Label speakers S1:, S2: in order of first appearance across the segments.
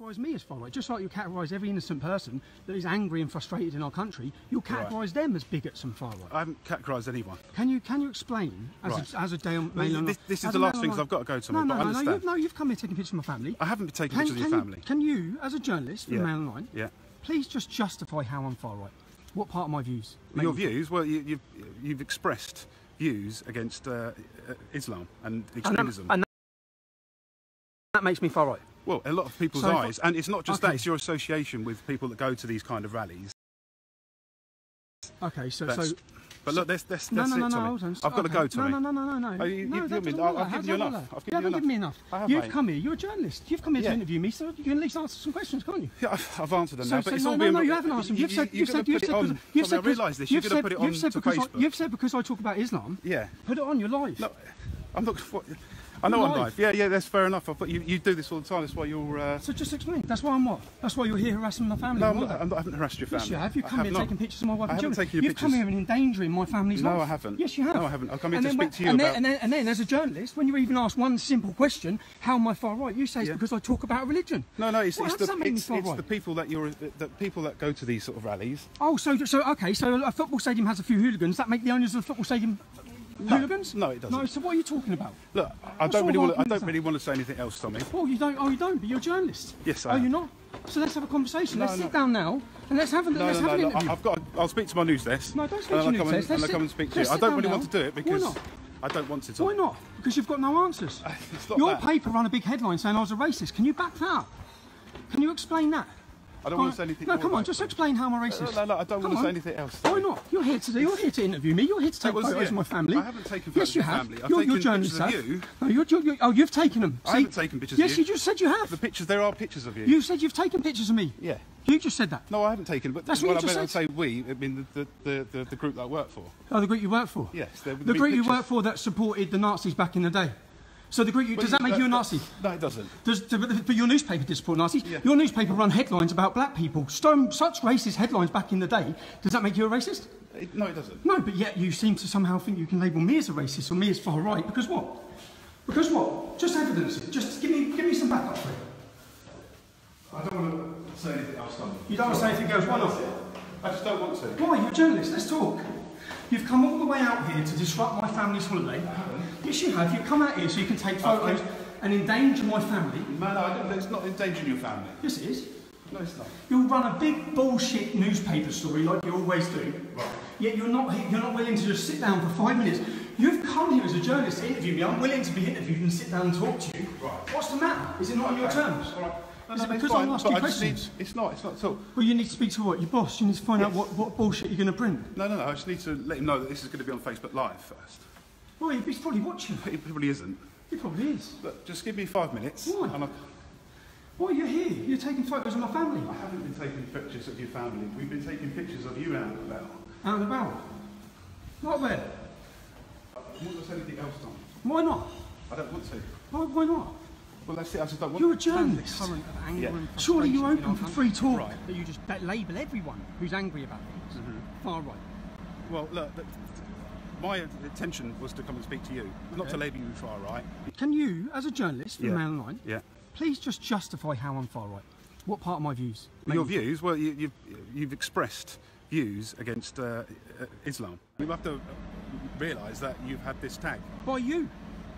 S1: categorise me as far-right, just like you categorise every innocent person that is angry and frustrated in our country. You'll categorise them as bigots and far-right.
S2: I haven't categorised anyone.
S1: Can you explain as a Daily Mail?
S2: This is the last thing, because I've got to go to.
S1: No, you've come here taking pictures of my family.
S2: I haven't been taking pictures of your family.
S1: Can you, as a journalist from Mail Online,
S2: please
S1: just justify how I'm far-right? What part of my views?
S2: Your views? Well, you've expressed views against Islam and extremism.
S1: And that makes me far-right.
S2: Well, a lot of people's eyes, and it's not just that, it's your association with people that go to these kind of rallies.
S1: Okay,
S2: but look, that's it, Tommy. I've got to go, Tommy.
S1: No.
S2: You've given me enough.
S1: You haven't given me enough. You've come here, you're a journalist. You've come here to interview me, so you can at least answer some questions, can't you?
S2: Yeah, I've answered them now, but it's all
S1: no, you haven't answered them. You've said,
S2: I realise this, you're going to put it on to Facebook.
S1: You've said because I talk about Islam, put it on, you're live.
S2: No, I'm not... I know I'm live. Yeah, that's fair enough. But you do this all the time. That's why you're. So
S1: just explain. That's why I'm what? That's why you're here harassing my family.
S2: No, I haven't harassed your family.
S1: Yes, you have. You've come here taking pictures of my wife and children.
S2: I haven't taken your pictures.
S1: You've come here and endangering my family's life.
S2: No, I haven't.
S1: Yes, you have.
S2: No, I haven't. I've come here to speak to you about.
S1: And then, as a journalist, when you even ask one simple question, how am I far right? You say it's because I talk about religion.
S2: No, it's the people that go to these sort of rallies.
S1: Oh, so a football stadium has a few hooligans. That make the owners of the football stadium hooligans?
S2: No, it doesn't.
S1: No, so what are you talking about?
S2: Look, I don't really want to say anything else, Tommy.
S1: Oh, you don't. Oh, you don't. But you're a journalist.
S2: Yes, I am.
S1: Oh, you're not. So let's have a conversation. Let's sit down now and let's have an interview.
S2: I'll speak to my news desk.
S1: No, don't speak to your news desk.
S2: I'll come and speak to you. I don't really want to do it because I don't want to.
S1: Why not? Because you've got no answers. Your paper ran a big headline saying I was a racist. Can you back that up? Can you explain that?
S2: I don't want to say anything.
S1: No, come on, just explain how I'm a racist.
S2: No, I don't want to say anything else.
S1: Why not? You're here to interview me. You're here to take photos of my family.
S2: I haven't taken photos of your family.
S1: You're journalists. No, you've taken them.
S2: I haven't taken pictures of you.
S1: Yes, you just said you have.
S2: The pictures, there are pictures of you.
S1: You said you've taken pictures of me.
S2: Yeah.
S1: You just said that.
S2: No, I haven't taken. But
S1: that's what you just said.
S2: Say we. I mean the group that I work for.
S1: Oh, the group you work for.
S2: Yes.
S1: The group you work for that supported the Nazis back in the day. So the group does that make you a Nazi?
S2: No, it doesn't.
S1: But your newspaper did support Nazis.
S2: Yeah.
S1: Your newspaper run headlines about black people. Such racist headlines back in the day. Does that make you a racist?
S2: No, it doesn't.
S1: No, but yet you seem to somehow think you can label me as a racist or me as far right. Because what? Because what? Just evidence it. Just give me some backup for it.
S2: I don't want to say anything else, Tom.
S1: You don't want to say anything else? Why not?
S2: I just don't want to.
S1: Why? You're a journalist. Let's talk. You've come all the way out here to disrupt my family's holiday. Yes, you have. You've come out here so you can take photos and endanger my family.
S2: No, it's not endangering your family.
S1: Yes, it is.
S2: No, it's not.
S1: You'll run a big bullshit newspaper story like you always do.
S2: Right.
S1: Yet you're not willing to just sit down for 5 minutes. You've come here as a journalist to interview me. I'm willing to be interviewed and sit down and talk to you. Right. What's the matter? Is it not on your terms?
S2: All right.
S1: Is it because I'm asking questions?
S2: It's not at all.
S1: Well, you need to speak to what? Your boss? You need to find out what bullshit you're going to print?
S2: No, I just need to let him know that this is going to be on Facebook Live first.
S1: Well, he's probably watching.
S2: He probably isn't.
S1: He probably is.
S2: Look, just give me 5 minutes.
S1: Why? Why are you here? You're taking photos of my family.
S2: I haven't been taking pictures of your family. We've been taking pictures of you out and about.
S1: Out and about? Not where?
S2: I don't want to say anything else, Tom.
S1: Why not?
S2: I don't want to.
S1: Why not?
S2: Well, that's it. I just don't want.
S1: You're a journalist. Surely you're open for free talk.
S3: Right, but you just label everyone who's angry about things far right.
S2: Well, look, my intention was to come and speak to you, not to label you far right.
S1: Can you, as a journalist from Mail Online,
S2: please
S1: just justify how I'm far right? What part of my views?
S2: Your views? Well, you've expressed views against Islam. You have to realise that you've had this tag.
S1: By you?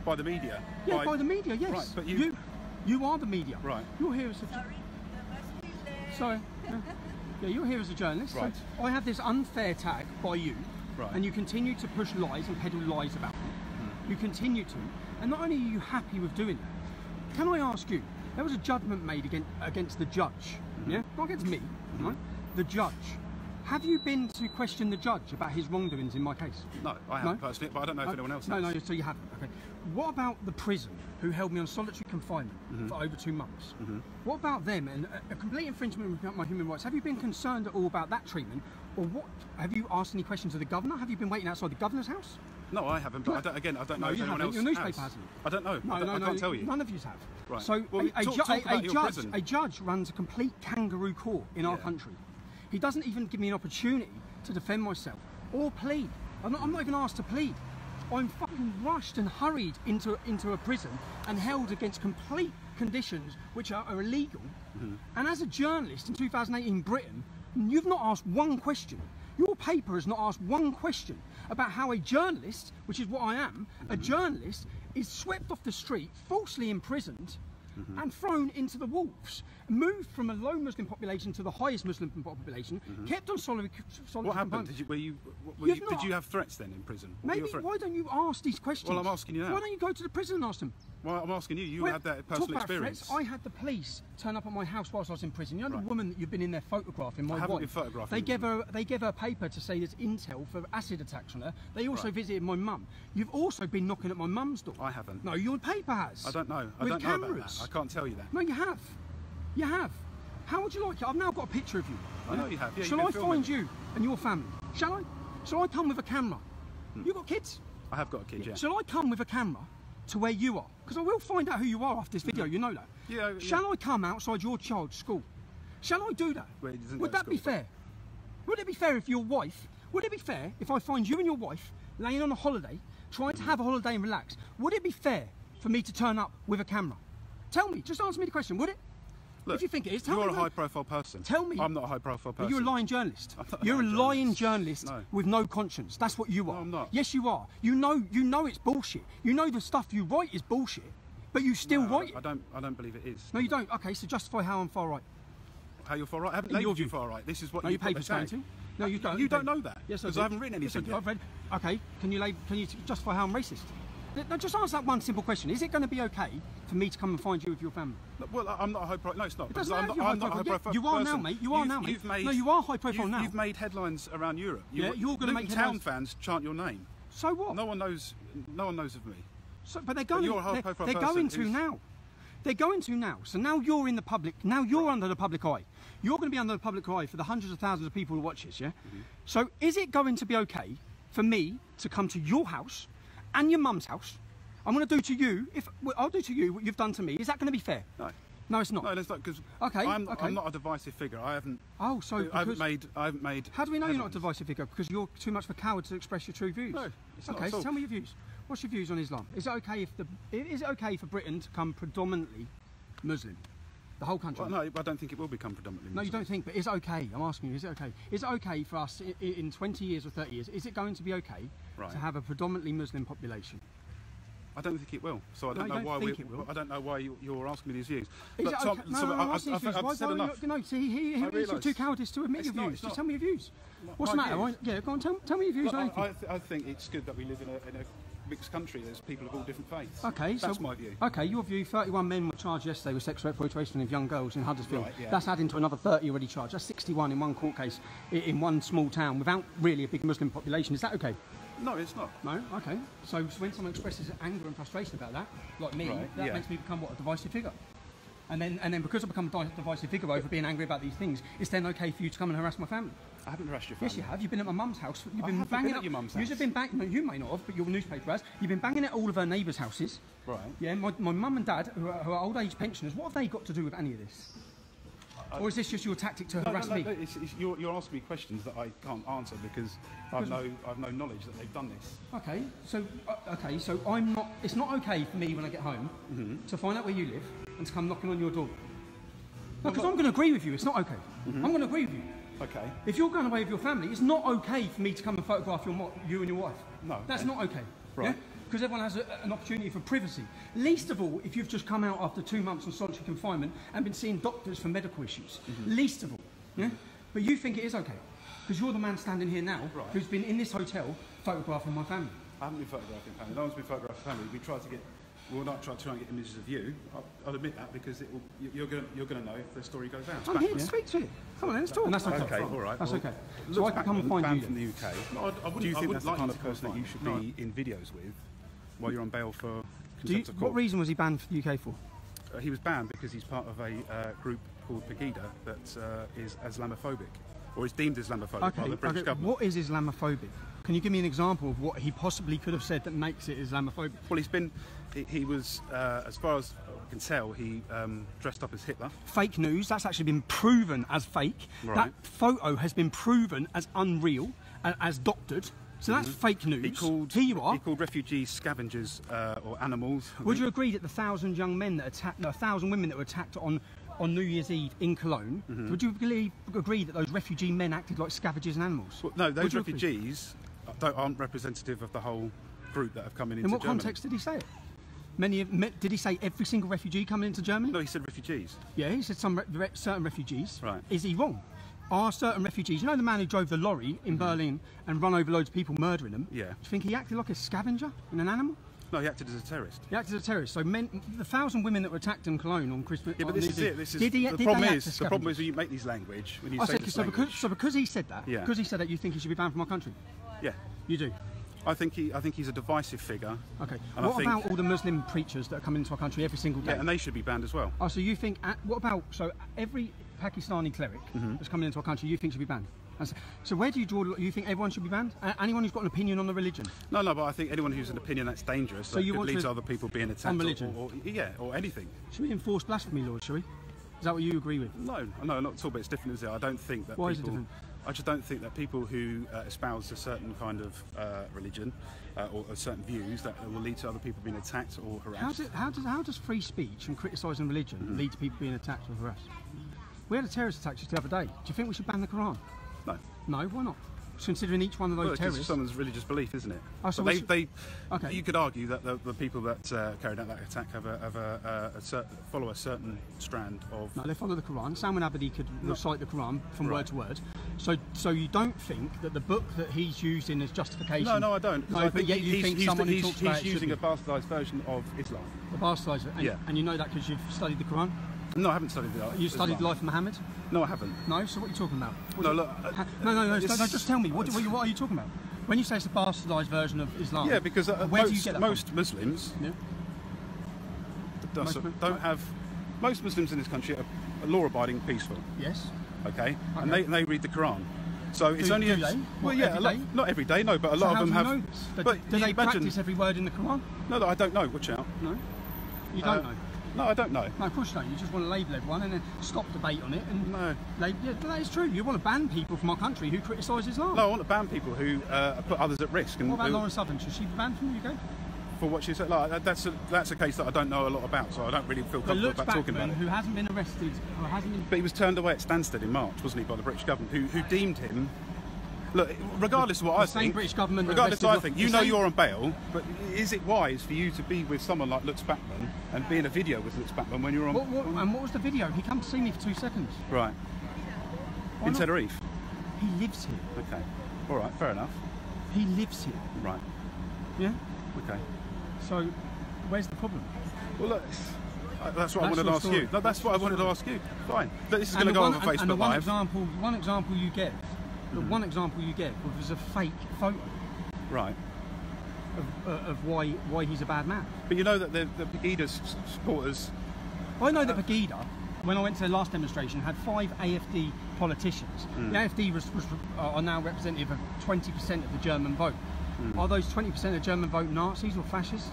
S2: By the media.
S1: Yeah, by the media, yes.
S2: Right, but
S1: you are the media.
S2: Right.
S1: You're here as a... Sorry. Yeah, you're here as a journalist.
S2: Right.
S1: So I have this unfair tag by you.
S2: Right.
S1: And you continue to push lies and peddle lies about me. You continue to. And not only are you happy with doing that, can I ask you, there was a judgment made against the judge. Yeah? Not against me, right? The judge. Have you been to question the judge about his wrongdoings in my case?
S2: No, I haven't personally, but I don't know if anyone else has.
S1: No, so you haven't. Okay. What about the prison who held me on solitary confinement for over 2 months? What about them and a complete infringement of my human rights? Have you been concerned at all about that treatment? Or what? Have you asked any questions of the governor? Have you been waiting outside the governor's house?
S2: No, I haven't, but I don't know if anyone else has.
S1: Your newspaper hasn't.
S2: I don't know. I can't tell you.
S1: None of you have.
S2: Right.
S1: So
S2: well,
S1: a judge runs a complete kangaroo court in our country. He doesn't even give me an opportunity to defend myself or plead. I'm not even asked to plead. I'm fucking rushed and hurried into a prison and held against complete conditions which are illegal And as a journalist in 2018 Britain, you've not asked one question. Your paper has not asked one question about how a journalist, which is what I am, a journalist is swept off the street, falsely imprisoned, and thrown into the wolves, moved from a low Muslim population to the highest Muslim population, kept on solitary.
S2: What happened? Did you have threats then in prison?
S1: Maybe why don't you ask these questions?
S2: Well, I'm asking you now.
S1: Why don't you go to the prison and ask them?
S2: Well, I'm asking you. You had that personal experience.
S1: Threats, I had the police turn up at my house whilst I was in prison. You know the woman that you've been in there photographing, my wife?
S2: I haven't been photographing.
S1: They gave her a paper to say there's intel for acid attacks on her. They also visited my mum. You've also been knocking at my mum's door.
S2: I haven't.
S1: No, your paper has.
S2: I don't know. I don't know about that. I can't tell you that.
S1: No, you have. You have. How would you like it? I've now got a picture of you.
S2: I know you have. Yeah,
S1: shall I find you and your family? Shall I? Shall I come with a camera? You got kids?
S2: I have got a kid, yeah.
S1: Shall I come with a camera to where you are? Because I will find out who you are after this video, you know that.
S2: Yeah.
S1: Shall I come outside your child's school? Shall I do that?
S2: Well, he doesn't
S1: would
S2: go to
S1: that be
S2: school,
S1: fair? Would it be fair if your wife, would it be fair if I find you and your wife laying on a holiday, trying to have a holiday and relax? Would it be fair for me to turn up with a camera? Tell me, just answer me the question, would it?
S2: Look,
S1: if you think it is, tell me.
S2: You're a high-profile person.
S1: Tell me.
S2: I'm not a high-profile person.
S1: You're a lying journalist.
S2: You're
S1: a lying journalist with no conscience. That's what you are.
S2: No, I'm not.
S1: Yes, you are. You know it's bullshit. You know the stuff you write is bullshit, but you still write it.
S2: I don't believe it is.
S1: No, you don't. Okay, so justify how I'm far right.
S2: How you're far right? I haven't labelled you far right. This is what
S1: your paper's going to. No, you don't.
S2: You don't know that.
S1: Yes,
S2: because I haven't written anything.
S1: I've read. Okay, can you justify how I'm racist? Now, just answer that one simple question. Is it going to be okay for me to come and find you with your family?
S2: Well, I'm not a high profile. No, it's not.
S1: It doesn't
S2: I'm not a high profile.
S1: You are now, mate. You are now, mate. No, you are high profile now.
S2: You've made headlines around Europe.
S1: Yeah, you're going to make
S2: town fans chant your name.
S1: So what?
S2: No one knows. No one knows of me.
S1: So, but they're going.
S2: You're a high profile
S1: they're going to now. They're going to now. So now you're in the public. Now you're under the public eye. You're going to be under the public eye for the hundreds of thousands of people who watch this. Yeah. So is it going to be okay for me to come to your house and your mum's house? I'm going to do to you, I'll do to you what you've done to me. Is that going to be fair?
S2: No.
S1: No, it's not.
S2: No, it's not, because I'm not a divisive figure. I haven't.
S1: Oh, so
S2: I haven't made.
S1: How do we know you're not a divisive figure? Because you're too much of a coward to express your true views.
S2: No, it's not
S1: okay.
S2: at all.
S1: So tell me your views. What's your views on Islam? Is it okay is it okay for Britain to become predominantly Muslim? The whole country?
S2: Well, no, I don't think it will become predominantly Muslim.
S1: No, you don't think, but is it okay? I'm asking you, is it okay? Is it okay for us in 20 years or 30 years? Is it going to be okay to have a predominantly Muslim population?
S2: I don't think it will. So I don't know why I don't know why you're asking me these views.
S1: Is it okay? I've said enough. No, see, you're too cowardice to admit your views. Just tell me your views. What's the matter? Yeah, go on. Tell me your views.
S2: I think it's good that we live in a mixed country. There's people of all different faiths.
S1: Okay,
S2: that's my view.
S1: Okay, your view. 31 men were charged yesterday with sexual exploitation of young girls in Huddersfield.
S2: Right, yeah.
S1: That's adding to another 30 already charged. That's 61 in one court case in one small town without really a big Muslim population. Is that okay?
S2: No, it's not.
S1: No? Okay. So when someone expresses anger and frustration about that, like me, that makes me become what, a divisive figure? And then because I become a divisive figure over being angry about these things, it's then okay for you to come and harass my family?
S2: I haven't harassed your family.
S1: Yes, you have. You've been at my mum's house. You've
S2: been banging at your mum's house.
S1: You've been banging. No, you may not have, but your newspaper has. You've been banging at all of her neighbours' houses.
S2: Right.
S1: Yeah. My mum and dad, who are old age pensioners, what have they got to do with any of this? Or is this just your tactic to harass me?
S2: You're asking me questions that I can't answer because I've no knowledge that they've done this.
S1: Okay, so I'm not. It's not okay for me when I get home to find out where you live and to come knocking on your door. No, because I'm going to agree with you. It's not okay. I'm going to agree with you.
S2: Okay.
S1: If you're going away with your family, it's not okay for me to come and photograph you and your wife.
S2: No.
S1: That's not okay.
S2: Right.
S1: Yeah? Because everyone has an opportunity for privacy. Least of all, if you've just come out after 2 months on solitary confinement and been seeing doctors for medical issues. Least of all. Yeah? But you think it is okay. Because you're the man standing here now who's been in this hotel photographing my family.
S2: I haven't been photographing family. No one's been photographing family. We'll not try to try and get images of you. I'll admit that because you're going to know if the story goes out.
S1: I'm here to speak to you. Come on, let's talk. And that's okay.
S2: Okay, all right.
S1: That's okay. So I can come and find you
S2: from the UK. No, do you think that's the kind of person that you should be in videos with while you're on bail for contempt of court?
S1: What reason was he banned for the UK for?
S2: He was banned because he's part of a group called Pegida that is Islamophobic, or is deemed Islamophobic by the British government.
S1: What is Islamophobic? Can you give me an example of what he possibly could have said that makes it Islamophobic?
S2: Well, he was, as far as I can tell, he dressed up as Hitler.
S1: Fake news. That's actually been proven as fake.
S2: Right.
S1: That photo has been proven as unreal, as doctored. So that's fake news. Here you are.
S2: He called refugees scavengers or animals.
S1: Would you agree that the 1,000 young men that attacked, no, 1,000 women that were attacked on on New Year's Eve in Cologne, would you agree that those refugee men acted like scavengers and animals?
S2: Well, no, those refugees aren't representative of the whole group that have come into Germany.
S1: In what context did he say it? Did he say every single refugee coming into Germany?
S2: No, he said refugees.
S1: Yeah, he said certain refugees.
S2: Right.
S1: Is he wrong? Are certain refugees, you know the man who drove the lorry in Berlin and run over loads of people, murdering them?
S2: Yeah.
S1: Do you think he acted like a scavenger and an animal?
S2: No, he acted as a terrorist.
S1: He acted as a terrorist. So the 1,000 women that were attacked in Cologne on Christmas.
S2: Yeah, but this is it. The problem is when you make these language, when you say this language.
S1: So because he said that,
S2: yeah.
S1: you think he should be banned from our country?
S2: Yeah.
S1: You do?
S2: I think he's a divisive figure.
S1: Okay. What about all the Muslim preachers that are coming into our country every single day?
S2: Yeah, and they should be banned as well.
S1: Oh, so you think? What about every Pakistani cleric that's coming into our country? You think should be banned? So where do you draw? You think everyone should be banned? Anyone who's got an opinion on the religion?
S2: No, but I think anyone who's an opinion that's dangerous, so that could lead to other people being attacked
S1: on religion,
S2: or anything.
S1: Should we enforce blasphemy laws? Shall we? Is that what you agree with?
S2: No, not at all. But it's different, is it? I don't think that.
S1: Why is it different?
S2: I just don't think that people who espouse a certain kind of religion or certain views that will lead to other people being attacked or harassed.
S1: How does free speech and criticising religion lead to people being attacked or harassed? We had a terrorist attack just the other day. Do you think we should ban the Quran?
S2: No.
S1: No, why not? Considering each one of those terrorists.
S2: It's someone's religious belief, isn't it?
S1: Oh, so
S2: okay. You could argue that the people that carried out that attack follow a certain strand of.
S1: No, they follow the Quran. Salman Abedi could recite the Quran from word to word. So you don't think that the book that he's using as justification?
S2: No, I don't.
S1: No, but yet you think someone who talks about it
S2: he's using a bastardised version of Islam.
S1: A bastardised, and you know that because you've studied the Quran.
S2: No, I haven't studied the
S1: You studied the life of Mohammed?
S2: No, I haven't.
S1: No, so what are you talking about?
S2: No,
S1: just tell me, what are you talking about? When you say it's a bastardised version of Islam,
S2: yeah, because
S1: where do you get that
S2: most
S1: from?
S2: Muslims most Muslims in this country are law-abiding, peaceful.
S1: Yes.
S2: Okay, and they read the Quran. So it's only
S1: do they?
S2: Well, yeah, not every day, no, but a lot of them have.
S1: Know this? But do they practice every word in the Quran?
S2: No, I don't know. Watch out.
S1: No, you don't know.
S2: No, I don't know.
S1: No, of course you don't. You just want to label everyone and then stop debate on it. And
S2: no.
S1: Yeah, that is true. You want to ban people from our country who criticise Islam.
S2: No, I want to ban people who put others at risk. And
S1: what about Lauren Southern? Should she be banned from the UK?
S2: For what she said? That's a case that I don't know a lot about, so I don't really feel comfortable about talking about it.
S1: Who hasn't been arrested or hasn't been...
S2: But he was turned away at Stansted in March, wasn't he, by the British government, who deemed him... Look, regardless of what I think,
S1: British government
S2: regardless of what I think, you know you're on bail, but is it wise for you to be with someone like Lutz Backman and be in a video with Lutz Backman when you're on...
S1: And what was the video? He came to see me for 2 seconds.
S2: Right. In Tenerife?
S1: He lives here.
S2: Okay. All right, fair enough.
S1: He lives here.
S2: Right.
S1: Yeah?
S2: Okay.
S1: So, where's the problem?
S2: Well, look, that's what I wanted to ask you. No, that's what I wanted to ask you. Fine. This is going to go on Facebook
S1: and the
S2: Live.
S1: One example you gave, one example you gave was a fake photo.
S2: Right.
S1: Of why he's a bad man.
S2: But you know that the Pegida supporters...
S1: I know that Pegida, when I went to the last demonstration, had 5 AFD politicians. The AFD are now representative of 20% of the German vote. Are those 20% of the German vote Nazis or fascists?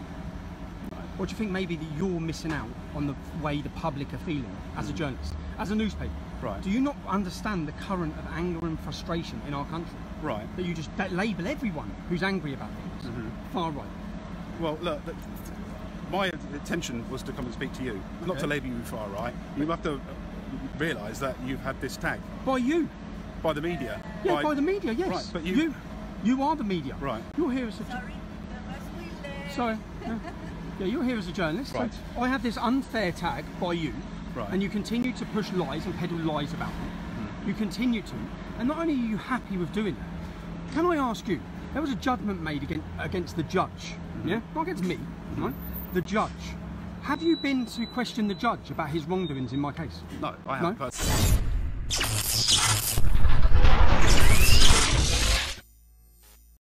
S1: Or do you think maybe that you're missing out on the way the public are feeling as a journalist, as a newspaper?
S2: Right.
S1: Do you not understand the current of anger and frustration in our country?
S2: Right.
S1: That you just label everyone who's angry about things. Far right.
S2: Well, look, my intention was to come and speak to you, not to label you far right. You have to realise that you've had this tag.
S1: By you.
S2: By the media.
S1: Yeah, by the media, yes.
S2: Right, but
S1: you are the media.
S2: Right.
S1: You're here as a... Sorry. Yeah, you're here as a journalist.
S2: Right.
S1: So I have this unfair tag by you.
S2: Right.
S1: And you continue to push lies and peddle lies about me. You continue to. And not only are you happy with doing that, can I ask you, there was a judgment made against the judge. Yeah? Not against me, right? The judge. Have you been to question the judge about his wrongdoings in my case?
S2: No, I haven't.
S1: No?